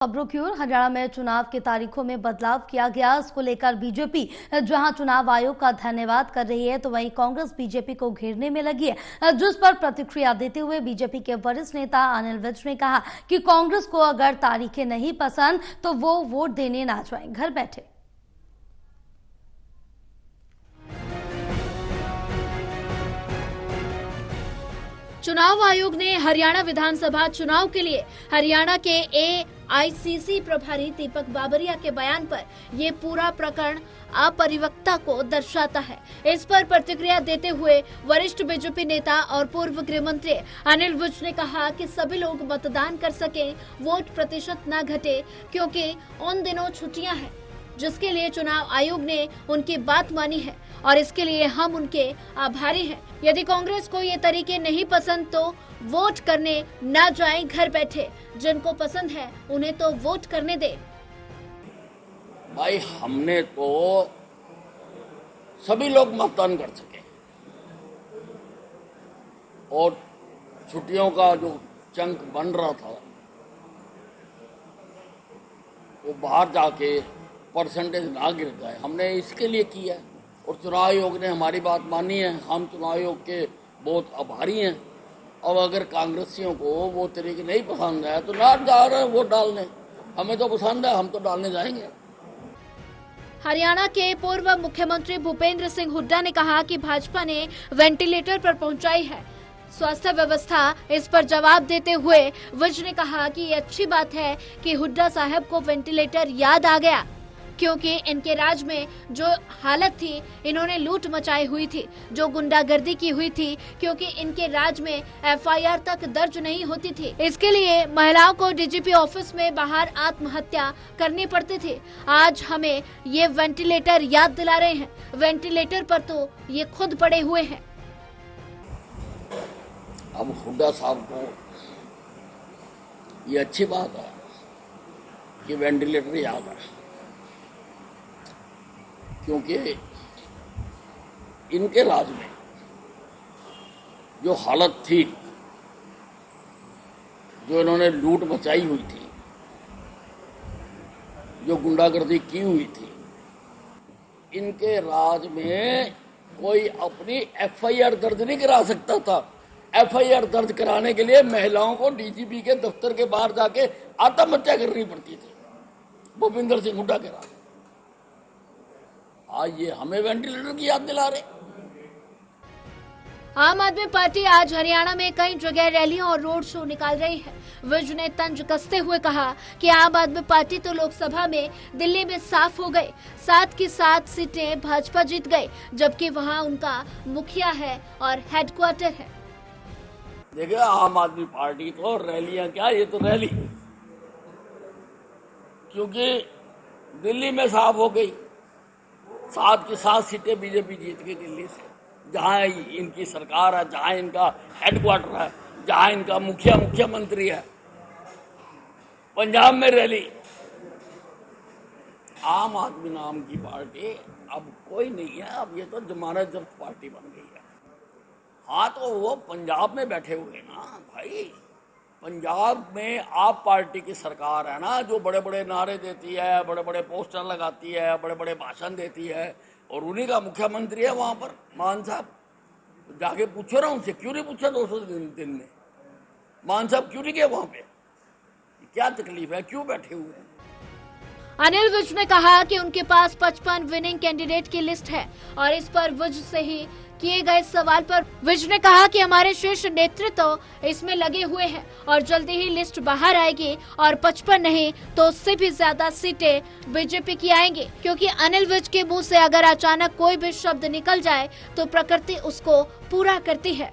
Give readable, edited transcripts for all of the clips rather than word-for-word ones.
खबरों की ओर। हरियाणा में चुनाव की तारीखों में बदलाव किया गया, इसको लेकर बीजेपी जहां चुनाव आयोग का धन्यवाद कर रही है, तो वहीं कांग्रेस बीजेपी को घेरने में लगी है, जिस पर प्रतिक्रिया देते हुए बीजेपी के वरिष्ठ नेता अनिल विज ने कहा कि कांग्रेस को अगर तारीखें नहीं पसंद तो वो वोट देने ना जाएं, घर बैठे। चुनाव आयोग ने हरियाणा विधानसभा चुनाव के लिए हरियाणा के एआईसीसी प्रभारी दीपक बाबरिया के बयान पर ये पूरा प्रकरण अपरिपक्वता को दर्शाता है। इस पर प्रतिक्रिया देते हुए वरिष्ठ बीजेपी नेता और पूर्व गृह मंत्री अनिल विज ने कहा कि सभी लोग मतदान कर सकें, वोट प्रतिशत न घटे, क्योंकि उन दिनों छुट्टियां हैं, जिसके लिए चुनाव आयोग ने उनकी बात मानी है और इसके लिए हम उनके आभारी हैं। यदि कांग्रेस को ये तरीके नहीं पसंद तो वोट करने ना जाएं, घर बैठे। जिनको पसंद है उन्हें तो वोट करने दे। भाई हमने तो सभी लोग मतदान कर सके और छुट्टियों का जो चंक बन रहा था वो बाहर जाके परसेंटेज ना गिर जाए, हमने इसके लिए किया है और चुनाव आयोग ने हमारी बात मानी है। हम चुनाव आयोग के बहुत आभारी हैं। अब अगर कांग्रेसियों को वो तरीके नहीं पसंद है तो ना जा रहे वोट डालने, हमें तो पसंद है, हम तो डालने जाएंगे। हरियाणा के पूर्व मुख्यमंत्री भूपेंद्र सिंह हुड्डा ने कहा कि भाजपा ने वेंटिलेटर पर पहुंचाई है स्वास्थ्य व्यवस्था। इस पर जवाब देते हुए विज ने कहा कि ये अच्छी बात है कि हुड्डा साहब को वेंटिलेटर याद आ गया, क्योंकि इनके राज में जो हालत थी, इन्होंने लूट मचाई हुई थी, जो गुंडागर्दी की हुई थी, क्योंकि इनके राज में एफआईआर तक दर्ज नहीं होती थी। इसके लिए महिलाओं को डीजीपी ऑफिस में बाहर आत्महत्या करनी पड़ती थी। आज हमें ये वेंटिलेटर याद दिला रहे हैं। वेंटिलेटर पर तो ये खुद पड़े हुए हैं। अब हुड्डा साहब को ये अच्छी बात है कि वेंटिलेटर याद है, क्योंकि इनके राज में जो हालत थी, जो इन्होंने लूट मचाई हुई थी, जो गुंडागर्दी की हुई थी, इनके राज में कोई अपनी एफआईआर दर्ज नहीं करा सकता था। एफआईआर दर्ज कराने के लिए महिलाओं को डीजीपी के दफ्तर के बाहर जाके आत्महत्या करनी पड़ती थी, भूपेंद्र सिंह हुड्डा के राज। आज ये हमें वेंटिलेटर की याद दिला रहे। आम आदमी पार्टी आज हरियाणा में कई जगह रैलियां और रोड शो निकाल रही है। विज ने तंज कसते हुए कहा कि आम आदमी पार्टी तो लोकसभा में दिल्ली में साफ हो गए, 7 की 7 सीटें भाजपा जीत गई, जबकि वहां उनका मुखिया है और हेडक्वार्टर है। देखिए, आम आदमी पार्टी तो रैलियां क्या, ये तो रैली, क्योंकि दिल्ली में साफ हो गई, 7 की 7 सीटें बीजेपी जीत गई दिल्ली से, जहां इनकी सरकार है, जहां इनका हेडक्वार्टर है, जहां इनका मुख्यमंत्री है। पंजाब में रैली, आम आदमी नाम की पार्टी अब कोई नहीं है, अब ये तो जमानत जब्त पार्टी बन गई है। हाँ, तो वो पंजाब में बैठे हुए ना भाई, पंजाब में आप पार्टी की सरकार है ना, जो बड़े बड़े नारे देती है, बड़े बड़े पोस्टर लगाती है, बड़े बड़े भाषण देती है, और उन्हीं का मुख्यमंत्री है वहां पर मान साहब। जाके पूछो ना उनसे, क्यों नहीं पूछा 200 दिन में? मान साहब क्यों नहीं गए वहां पे? क्या तकलीफ है, क्यों बैठे हुए हैं? अनिल विज ने कहा कि उनके पास 55 विनिंग कैंडिडेट की लिस्ट है और इस पर विज से ही किए गए सवाल पर विज ने कहा कि हमारे शीर्ष नेतृत्व इसमें लगे हुए हैं और जल्दी ही लिस्ट बाहर आएगी और 55 नहीं तो उससे भी ज्यादा सीटें बीजेपी की आएंगी, क्योंकि अनिल विज के मुंह से अगर अचानक कोई भी शब्द निकल जाए तो प्रकृति उसको पूरा करती है।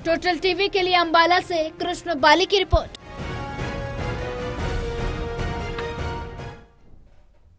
टोटल टीवी के लिए अंबाला से कृष्ण बाली की रिपोर्ट।